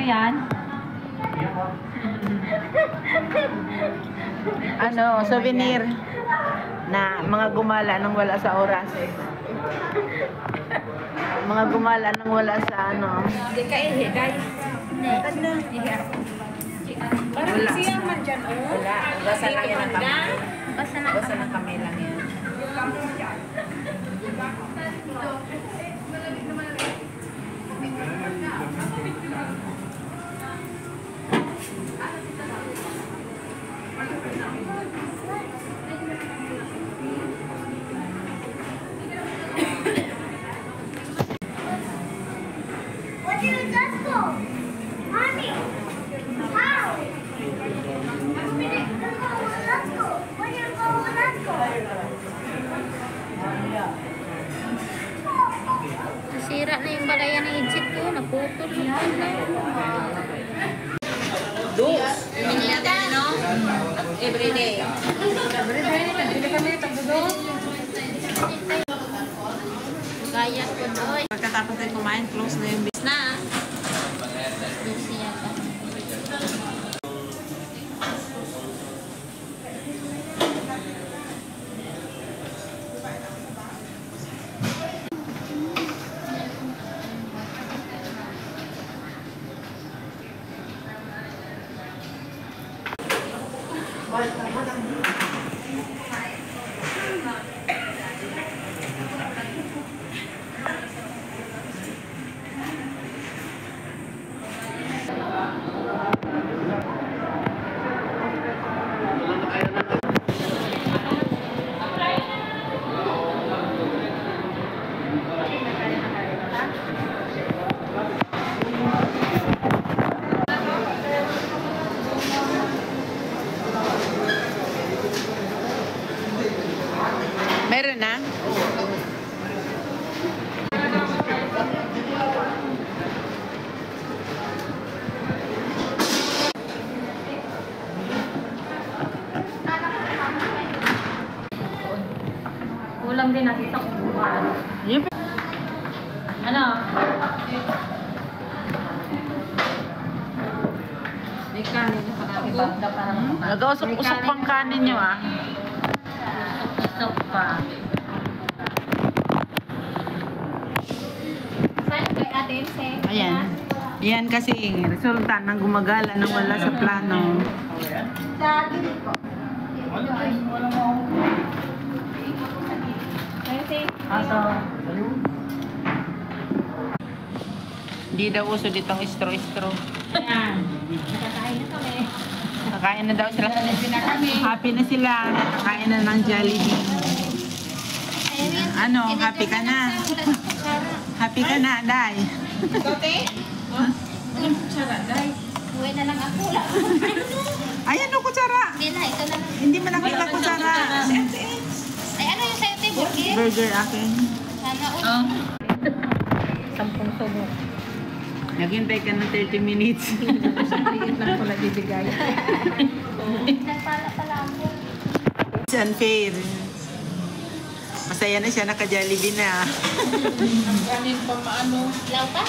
yan? Ano, souvenir na mga gumala nang wala sa oras. Mga gumala nang wala sa ano. Hindi ka ihi, guys. Parang siya man dyan, oh. Wala, basa lang yan ang kamay. Basa ng kamay lang yan. What did you just go? Mommy, how? Let's go. Where do you go? Let's go. Nasira na yung balayan ng Egypt ko. Naputol na. Dos. Hindi natin, no? Everyday. Hindi kami tagdudod. Gaya ko doon. Pagkatapos tayo kumain, close na yung business. Na. Siya ka. Meron na? Kulang din natin sa kubuhan. Yep. Ano? May kanin na parang ibagda para Nag-usok-usok pang kanin nyo ah. Usok pa. Saan kay Ate Ilse? Ayan. Yan kasi resulta ng gumagala nang wala sa plano. Sa gilid ko. Aso. Hindi daw uso ditong istro-istro. Ayan. Nakakain na kami. Kakain na daw sila. na kami. Happy na sila. Nakakain na ng Jollibee. Ano, happy ka na? Happy ka na, Day? Tote? Walang kutsara, guys. Uwi na lang ako. Ayan o, kutsara. Hindi na, ito na lang. Hindi malaki na kutsara. Ay, ano yung sa'yo, Tim? Burger? Burger akin. Sana ulit. Oh. 10 subok. Naghintay ka ng 30 minutes. Liit lang pala bibigay. Nagpala pala ako. It's unfair. Masaya na siya, naka-Jollibee na. Kanin pa maano. Law pa?